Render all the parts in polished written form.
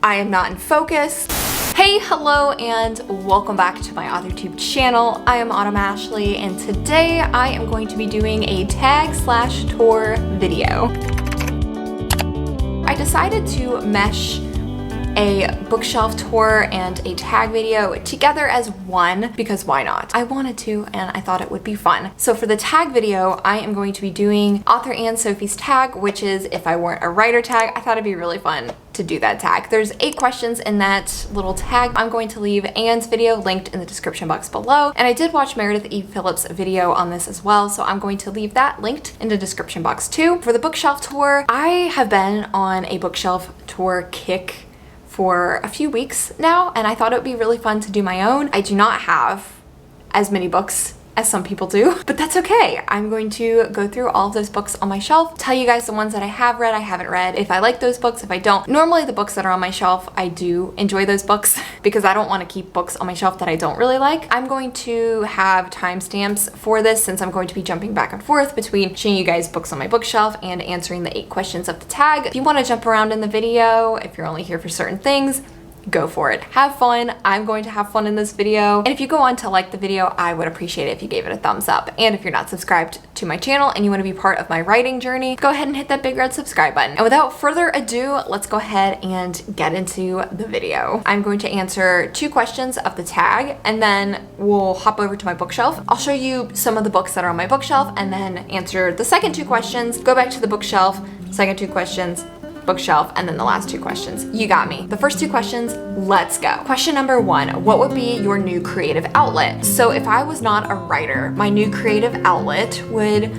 I am not in focus. Hey, hello, and welcome back to my AuthorTube channel. I am Ashleigh, and today I am going to be doing a tag/tour video. I decided to mesh a bookshelf tour and a tag video together as one because why not? I wanted to and I thought it would be fun. So for the tag video, I am going to be doing author Anne Sophie's tag, which is if I weren't a writer tag. I thought it'd be really fun to do that tag. There's 8 questions in that little tag. I'm going to leave Anne's video linked in the description box below. And I did watch Meredith E. Phillips' video on this as well, so I'm going to leave that linked in the description box too. For the bookshelf tour, I have been on a bookshelf tour kick for a few weeks now, and I thought it would be really fun to do my own. I do not have as many books as some people do, but that's okay. I'm going to go through all of those books on my shelf, tell you guys the ones that I have read, I haven't read, if I like those books, if I don't. Normally the books that are on my shelf, I do enjoy those books because I don't want to keep books on my shelf that I don't really like. I'm going to have timestamps for this since I'm going to be jumping back and forth between showing you guys books on my bookshelf and answering the 8 questions of the tag. If you want to jump around in the video, if you're only here for certain things, go for it. Have fun. I'm going to have fun in this video. And if you go on to like the video, I would appreciate it if you gave it a thumbs up. And if you're not subscribed to my channel and you want to be part of my writing journey, go ahead and hit that big red subscribe button. And without further ado, let's go ahead and get into the video. I'm going to answer 2 questions of the tag and then we'll hop over to my bookshelf. I'll show you some of the books that are on my bookshelf and then answer the second 2 questions, go back to the bookshelf, second 2 questions, bookshelf, and then the last 2 questions. You got me. The first 2 questions, let's go. Question number 1, what would be your new creative outlet? So if I was not a writer, my new creative outlet would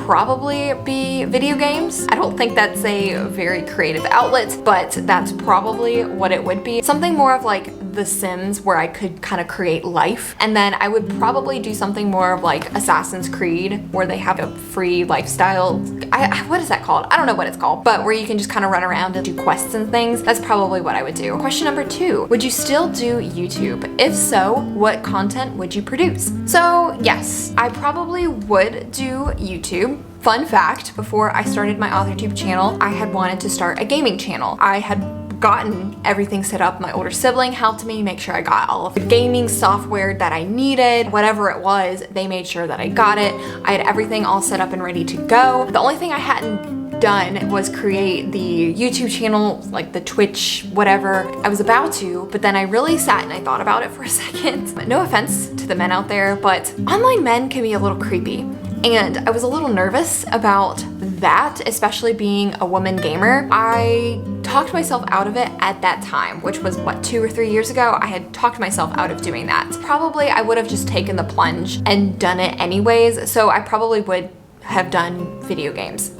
probably be video games. I don't think that's a very creative outlet, but that's probably what it would be. Something more of like The Sims where I could kind of create life. And then I would probably do something more of like Assassin's Creed where they have a free lifestyle. What is that called? I don't know what it's called, but where you can just kind of run around and do quests and things. That's probably what I would do. Question number 2, would you still do YouTube? If so, what content would you produce? So yes, I probably would do YouTube. Fun fact, before I started my AuthorTube channel, I had wanted to start a gaming channel. I had gotten everything set up. My older sibling helped me make sure I got all of the gaming software that I needed. Whatever it was, they made sure that I got it. I had everything all set up and ready to go. The only thing I hadn't done was create the YouTube channel, like the Twitch, whatever. I was about to, but then I really sat and I thought about it for a second. No offense to the men out there, but online men can be a little creepy. And I was a little nervous about that, especially being a woman gamer. I talked myself out of it at that time, which was what, 2 or 3 years ago? I had talked myself out of doing that. Probably I would have just taken the plunge and done it anyways, so I probably would have done video games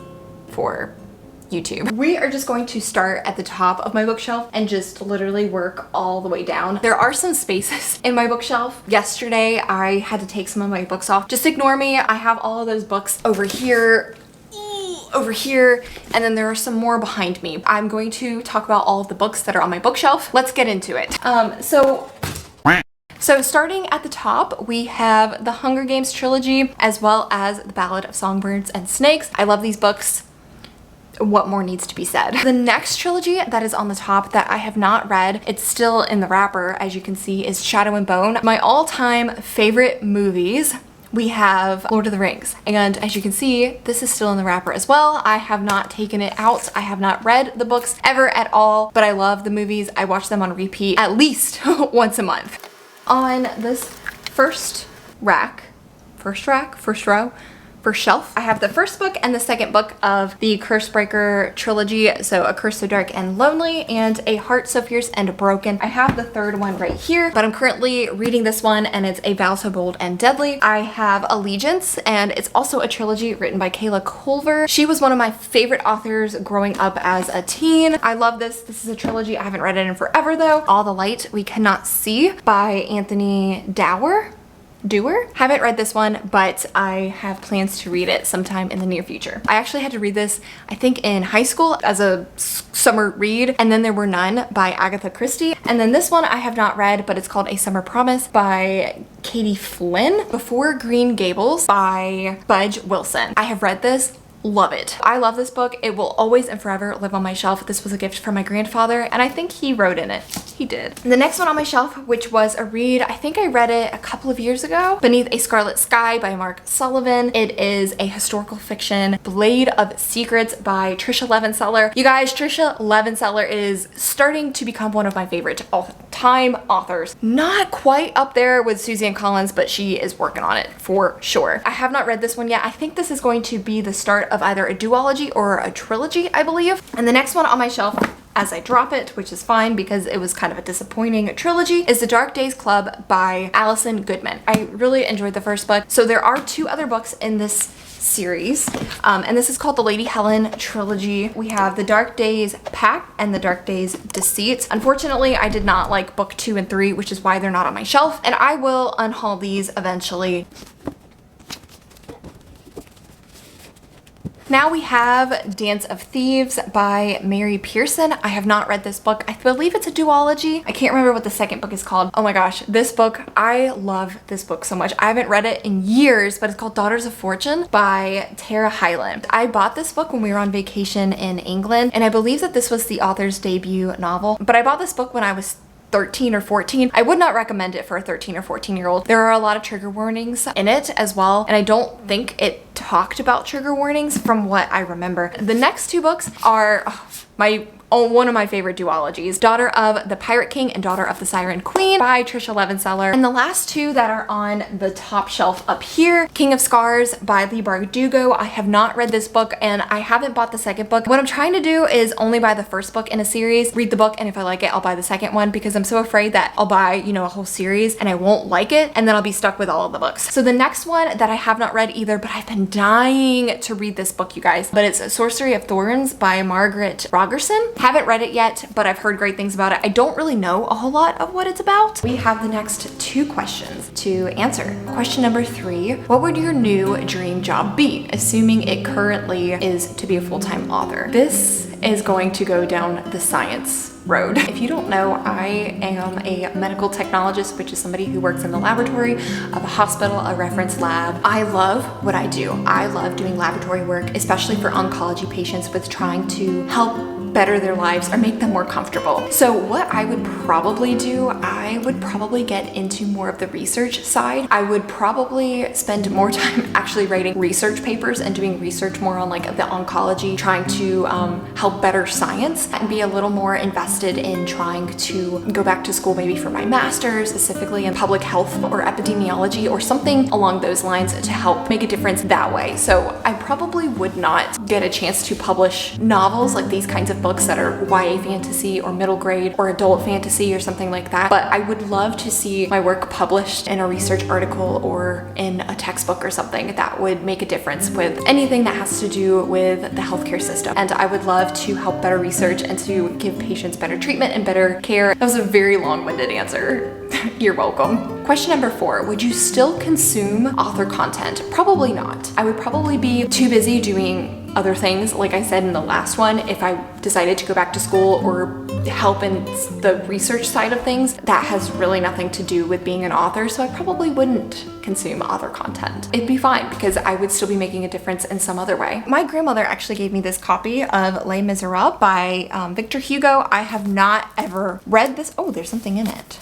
for YouTube. We are just going to start at the top of my bookshelf and just literally work all the way down. There are some spaces in my bookshelf. Yesterday, I had to take some of my books off. Just ignore me. I have all of those books over here, and then there are some more behind me. I'm going to talk about all of the books that are on my bookshelf. Let's get into it. So starting at the top, we have the Hunger Games trilogy, as well as the Ballad of Songbirds and Snakes. I love these books. What more needs to be said? The next trilogy that is on the top that I have not read, it's still in the wrapper, as you can see, is Shadow and Bone. My all-time favorite movies, we have Lord of the Rings. And as you can see, this is still in the wrapper as well. I have not taken it out. I have not read the books ever at all, but I love the movies. I watch them on repeat at least once a month. On this first shelf, I have the first book and the second book of the Cursebreaker trilogy, so A Curse So Dark and Lonely and A Heart So Fierce and Broken. I have the third one right here, but I'm currently reading this one and it's A Vow So Bold and Deadly. I have Allegiance, and it's also a trilogy written by Kayla Culver. She was one of my favorite authors growing up as a teen. I love this. This is a trilogy. I haven't read it in forever though. All the Light We Cannot See by Anthony Doerr. Haven't read this one, but I have plans to read it sometime in the near future. I actually had to read this, I think in high school as a summer read, and then there were none by Agatha Christie. And then this one I have not read, but it's called A Summer Promise by Katie Flynn. Before Green Gables by Budge Wilson. I have read this love it. I love this book. It will always and forever live on my shelf. This was a gift from my grandfather, and I think he wrote in it. He did. The next one on my shelf, which was a read, I think I read it a couple of years ago, Beneath a Scarlet Sky by Mark Sullivan. It is a historical fiction, Blade of Secrets by Tricia Levenseller. You guys, Tricia Levenseller is starting to become one of my favorite all-time authors. Not quite up there with Suzanne Collins, but she is working on it for sure. I have not read this one yet. I think this is going to be the start of either a duology or a trilogy, I believe. And the next one on my shelf, as I drop it, which is fine because it was kind of a disappointing trilogy, is The Dark Days Club by Alison Goodman. I really enjoyed the first book. So there are 2 other books in this series, and this is called the Lady Helen trilogy. We have The Dark Days Pact and The Dark Days Deceit. Unfortunately, I did not like book 2 and 3, which is why they're not on my shelf, and I will unhaul these eventually. Now we have Dance of Thieves by Mary Pearson. I have not read this book. I believe it's a duology. I can't remember what the second book is called. Oh my gosh, this book, I love this book so much. I haven't read it in years, but it's called Daughters of Fortune by Tara Hyland. I bought this book when we were on vacation in England, and I believe that this was the author's debut novel, but I bought this book when I was 13 or 14. I would not recommend it for a 13 or 14-year-old. There are a lot of trigger warnings in it as well, and I don't think it talked about trigger warnings from what I remember. The next 2 books are one of my favorite duologies, Daughter of the Pirate King and Daughter of the Siren Queen by Tricia Levenseller. And the last 2 that are on the top shelf up here, King of Scars by Leigh Bardugo. I have not read this book, and I haven't bought the second book. What I'm trying to do is only buy the first book in a series, read the book, and if I like it, I'll buy the second one, because I'm so afraid that I'll buy, you know, a whole series and I won't like it, and then I'll be stuck with all of the books. So the next one that I have not read either, but I've been dying to read this book, you guys, but it's Sorcery of Thorns by Margaret Rogerson. Haven't read it yet, but I've heard great things about it. I don't really know a whole lot of what it's about. We have the next 2 questions to answer. Question number 3, what would your new dream job be, assuming it currently is to be a full-time author? This is going to go down the science road. If you don't know, I am a medical technologist, which is somebody who works in the laboratory of a hospital, a reference lab. I love what I do. I love doing laboratory work, especially for oncology patients with trying to help better their lives or make them more comfortable. So what I would probably do, I would probably get into more of the research side. I would probably spend more time actually writing research papers and doing research more on like the oncology, trying to help better science, and be a little more invested in trying to go back to school maybe for my master's, specifically in public health or epidemiology or something along those lines to help make a difference that way. So I probably would not get a chance to publish novels, like these kinds of books that are YA fantasy or middle grade or adult fantasy or something like that, but I would love to see my work published in a research article or in a textbook or something that would make a difference with anything that has to do with the healthcare system. And I would love to help better research and to give patients better treatment and better care. That was a very long-winded answer. You're welcome. Question number 4, would you still consume author content? Probably not. I would probably be too busy doing other things, like I said in the last one, if I decided to go back to school or help in the research side of things. That has really nothing to do with being an author, so I probably wouldn't consume author content. It'd be fine because I would still be making a difference in some other way. My grandmother actually gave me this copy of Les Miserables by Victor Hugo. I have not ever read this. Oh, there's something in it.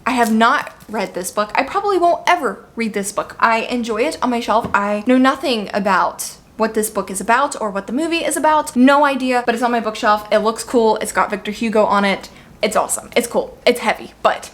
I have not read this book. I probably won't ever read this book. I enjoy it on my shelf. I know nothing about what this book is about or what the movie is about. No idea, but it's on my bookshelf. It looks cool. It's got Victor Hugo on it. It's awesome. It's cool. It's heavy, but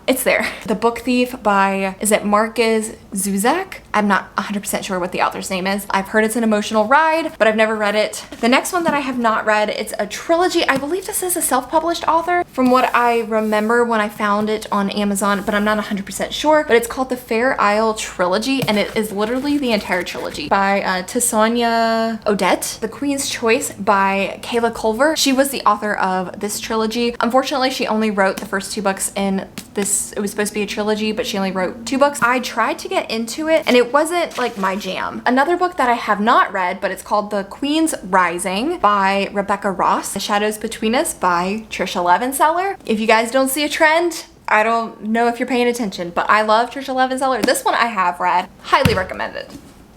it's there. The Book Thief by, is it Marquez Zuzak? I'm not 100% sure what the author's name is. I've heard it's an emotional ride, but I've never read it. The next one that I have not read, it's a trilogy. I believe this is a self-published author from what I remember when I found it on Amazon, but I'm not 100% sure. But it's called the Fair Isle Trilogy, and it is literally the entire trilogy by Tsonia Odette. The Queen's Choice by Kayla Culver. She was the author of this trilogy. Unfortunately, she only wrote the first 2 books in this. It was supposed to be a trilogy, but she only wrote 2 books. I tried to get into it, and it wasn't like my jam. Another book that I have not read, but it's called The Queen's Rising by Rebecca Ross. The Shadows Between Us by Tricia Levenseller. If you guys don't see a trend, I don't know if you're paying attention, but I love Tricia Levenseller. This one I have read. Highly recommended.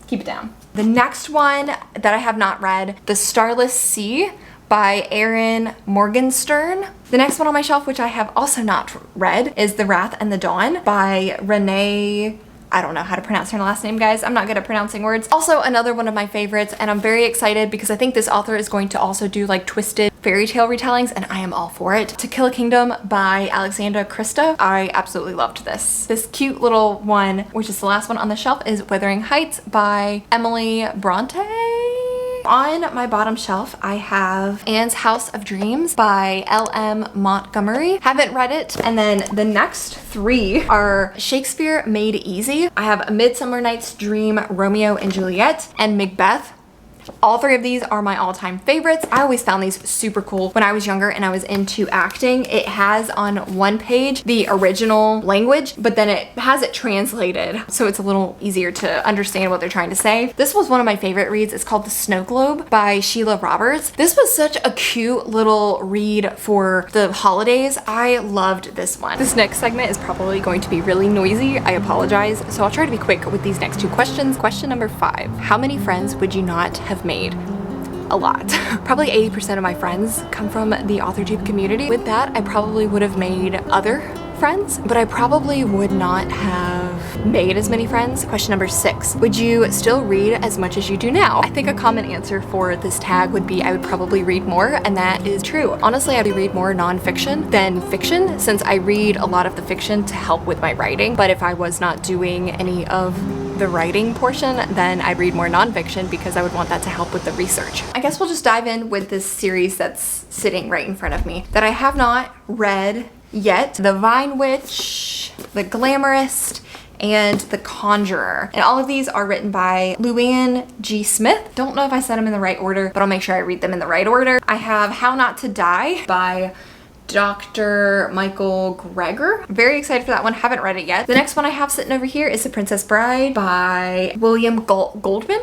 Keep it down. The next one that I have not read, The Starless Sea by Erin Morgenstern. The next one on my shelf, which I have also not read, is The Wrath and the Dawn by Renee. I don't know how to pronounce her last name, guys. I'm not good at pronouncing words. Also another one of my favorites, and I'm very excited because I think this author is going to also do like twisted fairy tale retellings, and I am all for it. To Kill a Kingdom by Alexandra Christa. I absolutely loved this. This cute little one, which is the last one on the shelf, is Wuthering Heights by Emily Bronte. On my bottom shelf, I have Anne's House of Dreams by L.M. Montgomery. Haven't read it. And then the next three are Shakespeare Made Easy. I have A Midsummer Night's Dream, Romeo and Juliet, and Macbeth. All three of these are my all-time favorites. I always found these super cool when I was younger and I was into acting. It has on one page the original language, but then it has it translated, so it's a little easier to understand what they're trying to say. This was one of my favorite reads. It's called The Snow Globe by Sheila Roberts. This was such a cute little read for the holidays. I loved this one. This next segment is probably going to be really noisy. I apologize. So I'll try to be quick with these next two questions. Question number 5. How many friends would you not have made? A lot. Probably 80% of my friends come from the AuthorTube community. With that, I probably would have made other friends, but I probably would not have made as many friends. Question number 6. Would you still read as much as you do now? I think a common answer for this tag would be I would probably read more, and that is true. Honestly, I would read more nonfiction than fiction, since I read a lot of the fiction to help with my writing. But if I was not doing any of the writing portion, then I read more nonfiction because I would want that to help with the research. I guess we'll just dive in with this series that's sitting right in front of me that I have not read yet. The Vine Witch, The Glamourist, and The Conjurer. And all of these are written by Luann G. Smith. Don't know if I said them in the right order, but I'll make sure I read them in the right order. I have How Not to Die by Dr. Michael Greger. Very excited for that one. Haven't read it yet. The next one I have sitting over here is The Princess Bride by William Goldman.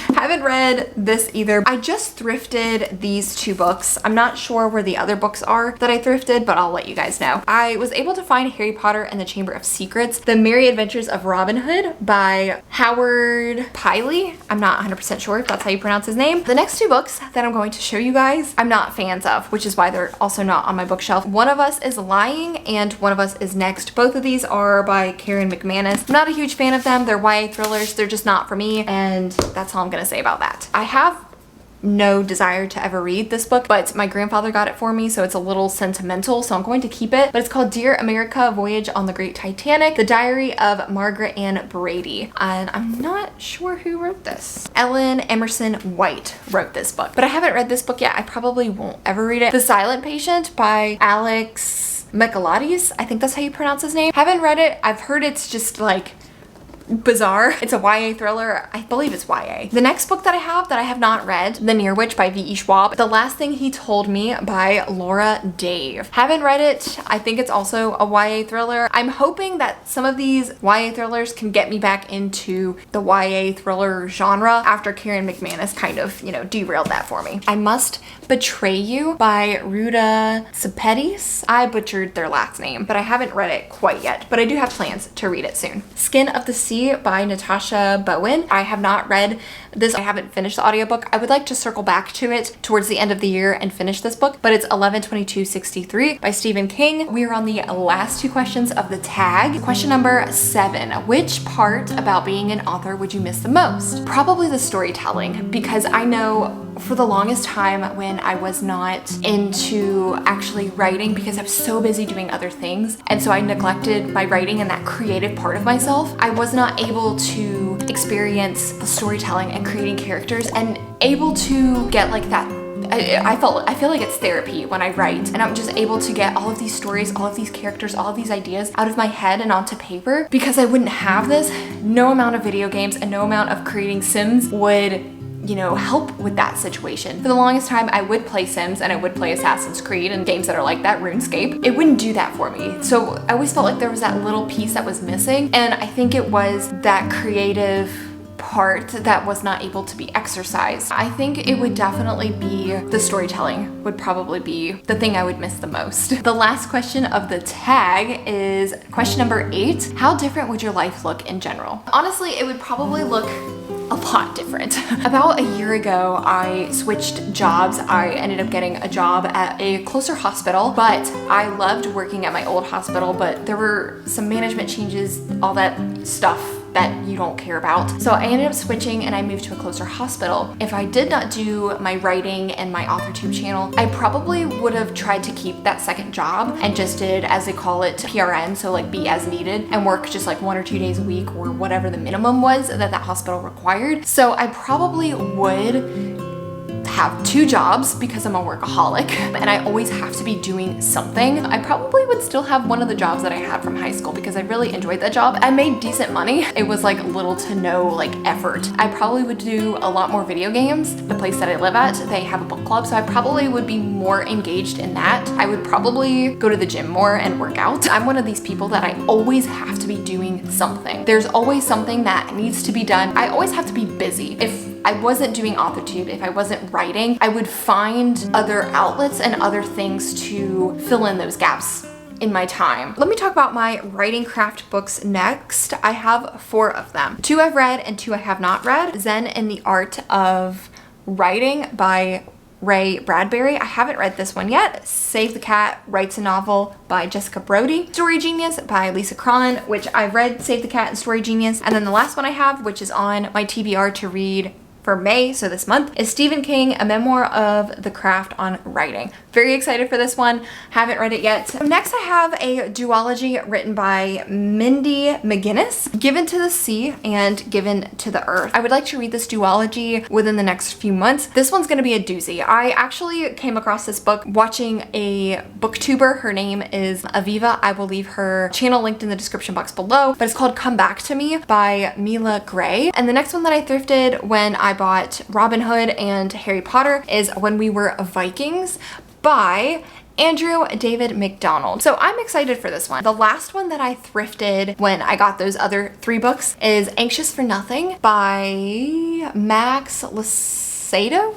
Haven't read this either. I just thrifted these two books. I'm not sure where the other books are that I thrifted, but I'll let you guys know. I was able to find Harry Potter and the Chamber of Secrets, The Merry Adventures of Robin Hood by Howard Piley. I'm not 100% sure if that's how you pronounce his name. The next two books that I'm going to show you guys, I'm not fans of, which is why they're also not on my bookshelf. One of Us is Lying and One of Us is Next. Both of these are by Karen McManus. I'm not a huge fan of them. They're YA thrillers. They're just not for me, and that's all I'm gonna say about that. I have no desire to ever read this book, but my grandfather got it for me, so it's a little sentimental, so I'm going to keep it. But it's called Dear America, Voyage on the Great Titanic, The Diary of Margaret Ann Brady. And I'm not sure who wrote this. Ellen Emerson White wrote this book, but I haven't read this book yet. I probably won't ever read it. The Silent Patient by Alex Michaelides. I think that's how you pronounce his name. Haven't read it. I've heard it's just like bizarre. It's a YA thriller. I believe it's YA. The next book that I have not read, The Near Witch by V.E. Schwab. The Last Thing He Told Me by Laura Dave. Haven't read it. I think it's also a YA thriller. I'm hoping that some of these YA thrillers can get me back into the YA thriller genre after Karen McManus kind of, you know, derailed that for me. I Must Betray You by Ruta Sepetys. I butchered their last name, but I haven't read it quite yet, but I do have plans to read it soon. Skin of the Sea by Natasha Bowen. I have not read this. I haven't finished the audiobook. I would like to circle back to it towards the end of the year and finish this book, but it's 11/22/63 by Stephen King. We are on the last two questions of the tag. Question number 7. Which part about being an author would you miss the most? Probably the storytelling, because I know for the longest time when I was not into actually writing because I was so busy doing other things, and so I neglected my writing and that creative part of myself, I was not able to experience the storytelling and creating characters and able to get like that. I feel like it's therapy when I write, and I'm just able to get all of these stories, all of these characters, all of these ideas out of my head and onto paper. Because I wouldn't have this, no amount of video games and no amount of creating Sims would, you know, help with that situation. For the longest time, I would play Sims and I would play Assassin's Creed and games that are like that, RuneScape. It wouldn't do that for me. So I always felt like there was that little piece that was missing, and I think it was that creative part that was not able to be exercised. I think it would definitely be the storytelling would probably be the thing I would miss the most. The last question of the tag is question number 8. How different would your life look in general? Honestly, it would probably look a lot different. About a year ago, I switched jobs. I ended up getting a job at a closer hospital, but I loved working at my old hospital, but there were some management changes, all that stuff that you don't care about. So I ended up switching and I moved to a closer hospital. If I did not do my writing and my AuthorTube channel, I probably would have tried to keep that second job and just did, as they call it, PRN, so like be as needed, and work just like 1 or 2 days a week or whatever the minimum was that that hospital required. So I probably would have 2 jobs because I'm a workaholic and I always have to be doing something. I probably would still have one of the jobs that I had from high school because I really enjoyed that job. I made decent money. It was like little to no like effort. I probably would do a lot more video games. The place that I live at, they have a book club, so I probably would be more engaged in that. I would probably go to the gym more and work out. I'm one of these people that I always have to be doing something. There's always something that needs to be done. I always have to be busy. If I wasn't doing AuthorTube, if I wasn't writing, I would find other outlets and other things to fill in those gaps in my time. Let me talk about my writing craft books next. I have 4 of them. 2 I've read and 2 I have not read. Zen and the Art of Writing by Ray Bradbury. I haven't read this one yet. Save the Cat Writes a Novel by Jessica Brody. Story Genius by Lisa Cron, which I've read Save the Cat and Story Genius. And then the last one I have, which is on my TBR to read for May, so this month, is Stephen King, A Memoir of the Craft on Writing. Very excited for this one. Haven't read it yet. Next, I have a duology written by Mindy McGinnis, Given to the Sea and Given to the Earth. I would like to read this duology within the next few months. This one's gonna be a doozy. I actually came across this book watching a booktuber. Her name is Aviva. I will leave her channel linked in the description box below, but it's called Come Back to Me by Mila Gray. And the next one that I thrifted when I bought Robin Hood and Harry Potter is When We Were Vikings by Andrew David McDonald. So I'm excited for this one. The last one that I thrifted when I got those other 3 books is Anxious for Nothing by Max Lucado?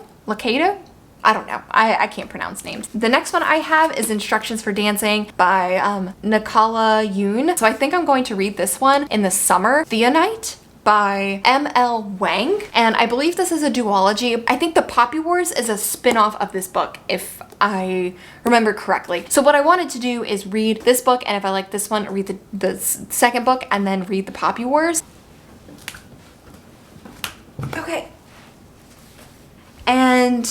I don't know. I can't pronounce names. The next one I have is Instructions for Dancing by Nicola Yoon. So I think I'm going to read this one in the summer. Theonite by M.L. Wang, and I believe this is a duology. I think The Poppy Wars is a spin-off of this book, if I remember correctly. So what I wanted to do is read this book, and if I like this one, read the second book, and then read The Poppy Wars. Okay. And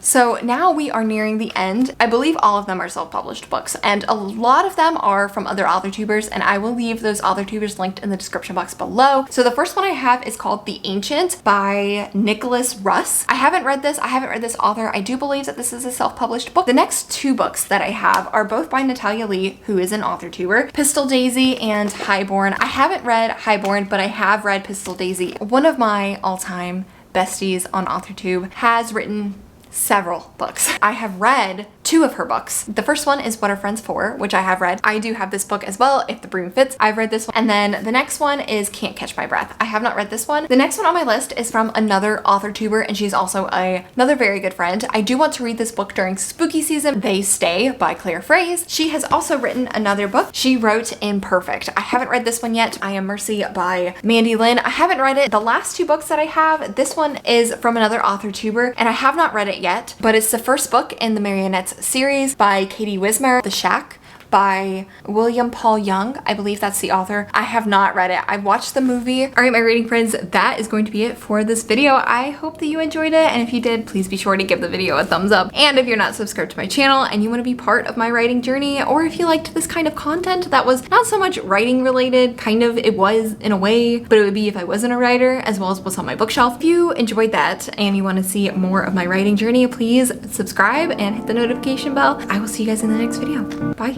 so now we are nearing the end. I believe all of them are self-published books, and a lot of them are from other AuthorTubers, and I will leave those AuthorTubers linked in the description box below. So the first one I have is called The Ancient by Nicholas Russ. I haven't read this. I haven't read this author. I do believe that this is a self-published book. The next 2 books that I have are both by Natalia Lee, who is an AuthorTuber, Pistol Daisy and Highborn. I haven't read Highborn, but I have read Pistol Daisy. One of my all-time besties on AuthorTube has written several books. I have read 2 of her books. The first one is What Are Friends For, which I have read. I do have this book as well, If the Broom Fits. I've read this one. And then the next one is Can't Catch My Breath. I have not read this one. The next one on my list is from another AuthorTuber, and she's also another very good friend. I do want to read this book during spooky season. They Stay by Claire Fraze. She has also written another book. She wrote Imperfect. I haven't read this one yet. I Am Mercy by Mandy Lynn. I haven't read it. The last 2 books that I have, this one is from another AuthorTuber, and I have not read it yet, but it's the first book in the Marionettes series by Katie Wismer. The Shack by William Paul Young. I believe that's the author. I have not read it. I watched the movie. All right, my reading friends, that is going to be it for this video. I hope that you enjoyed it, and if you did, please be sure to give the video a thumbs up. And if you're not subscribed to my channel and you want to be part of my writing journey, or if you liked this kind of content that was not so much writing related, kind of it was in a way, but it would be if I wasn't a writer, as well as what's on my bookshelf. If you enjoyed that and you want to see more of my writing journey, please subscribe and hit the notification bell. I will see you guys in the next video. Bye.